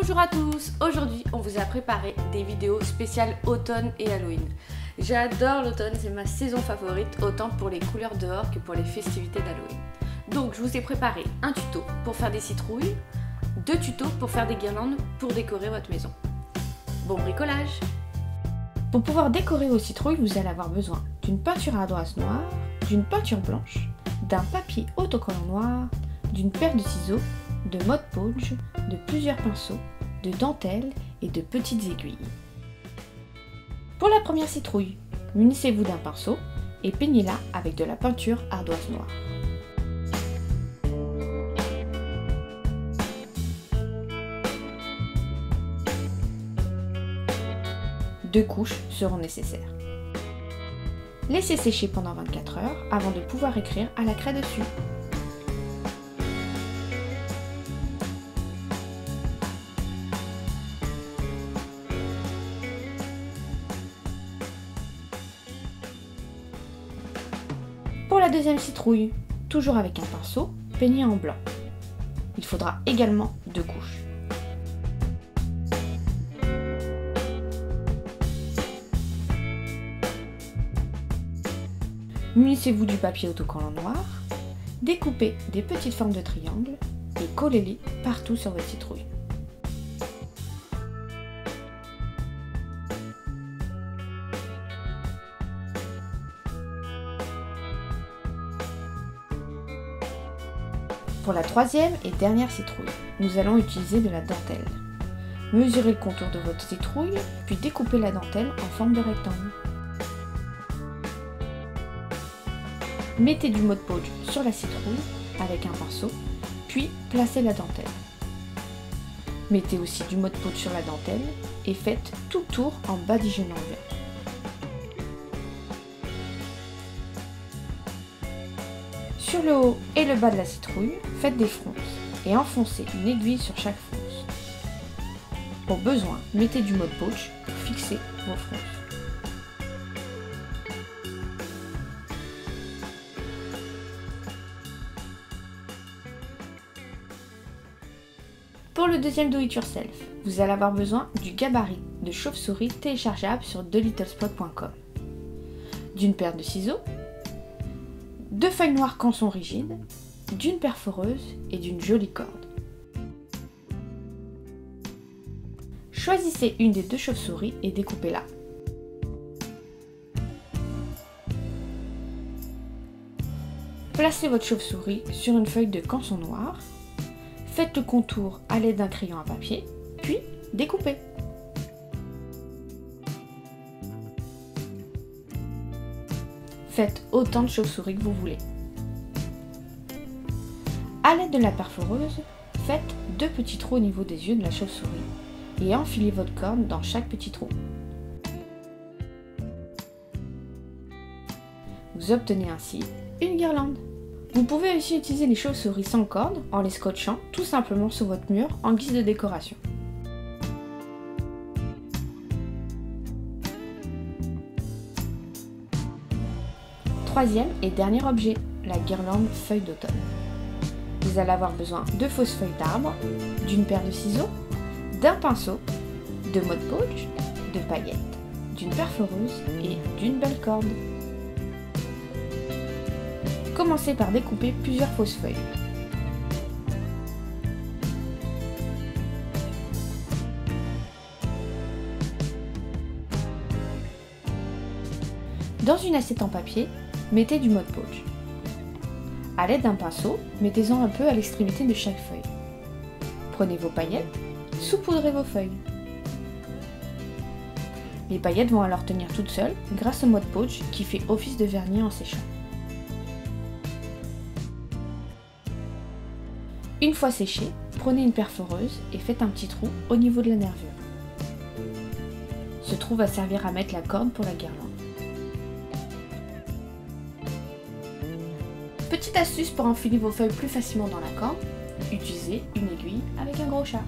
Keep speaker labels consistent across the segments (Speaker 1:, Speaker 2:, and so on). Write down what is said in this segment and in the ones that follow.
Speaker 1: Bonjour à tous, aujourd'hui on vous a préparé des vidéos spéciales automne et Halloween. J'adore l'automne, c'est ma saison favorite, autant pour les couleurs dehors que pour les festivités d'Halloween. Donc je vous ai préparé un tuto pour faire des citrouilles, 2 tutos pour faire des guirlandes pour décorer votre maison. Bon bricolage! Pour pouvoir décorer vos citrouilles, vous allez avoir besoin d'une peinture ardoise noire, d'une peinture blanche, d'un papier autocollant noir, d'une paire de ciseaux, de Mod Podge, de plusieurs pinceaux, de dentelles et de petites aiguilles. Pour la première citrouille, munissez-vous d'un pinceau et peignez-la avec de la peinture ardoise noire. Deux couches seront nécessaires. Laissez sécher pendant 24 heures avant de pouvoir écrire à la craie dessus. Pour la deuxième citrouille, toujours avec un pinceau, peignez en blanc. Il faudra également 2 couches. Munissez-vous du papier autocollant noir, découpez des petites formes de triangles et collez-les partout sur votre citrouille. Pour la troisième et dernière citrouille, nous allons utiliser de la dentelle. Mesurez le contour de votre citrouille, puis découpez la dentelle en forme de rectangle. Mettez du Mod Podge sur la citrouille avec un pinceau, puis placez la dentelle. Mettez aussi du Mod Podge sur la dentelle et faites tout le tour en badigeonnant vert. Sur le haut et le bas de la citrouille, faites des fronces et enfoncez une aiguille sur chaque fronce. Au besoin, mettez du Mod Podge pour fixer vos fronces. Pour le deuxième do it yourself, vous allez avoir besoin du gabarit de chauve-souris téléchargeable sur delittlespot.com, d'une paire de ciseaux, 2 feuilles noires canson rigides, d'une perforeuse et d'une jolie corde. Choisissez une des 2 chauves-souris et découpez-la. Placez votre chauve-souris sur une feuille de canson noir. Faites le contour à l'aide d'un crayon à papier, puis découpez. Faites autant de chauves-souris que vous voulez. À l'aide de la perforeuse, faites 2 petits trous au niveau des yeux de la chauve-souris et enfilez votre corde dans chaque petit trou. Vous obtenez ainsi une guirlande. Vous pouvez aussi utiliser les chauves-souris sans corde en les scotchant tout simplement sur votre mur en guise de décoration. Troisième et dernier objet, la guirlande feuille d'automne. Vous allez avoir besoin de fausses feuilles d'arbre, d'une paire de ciseaux, d'un pinceau, de Mod Podge, de paillettes, d'une perforeuse et d'une belle corde. Commencez par découper plusieurs fausses feuilles. Dans une assiette en papier, mettez du Mod Podge. A l'aide d'un pinceau, mettez-en un peu à l'extrémité de chaque feuille. Prenez vos paillettes, saupoudrez vos feuilles. Les paillettes vont alors tenir toutes seules grâce au Mod Podge qui fait office de vernis en séchant. Une fois séché, prenez une perforeuse et faites un petit trou au niveau de la nervure. Ce trou va servir à mettre la corde pour la guirlande. Petite astuce pour enfiler vos feuilles plus facilement dans la corde, utilisez une aiguille avec un gros chat.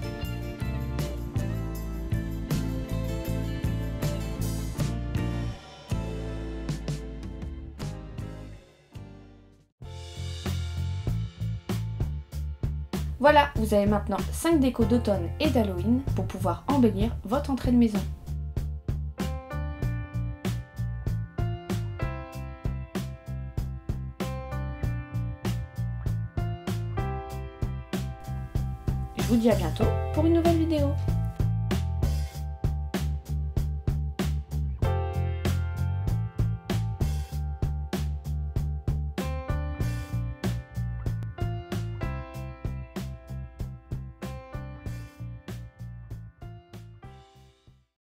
Speaker 1: Voilà, vous avez maintenant 5 décos d'automne et d'Halloween pour pouvoir embellir votre entrée de maison. Je vous dis à bientôt pour une nouvelle vidéo.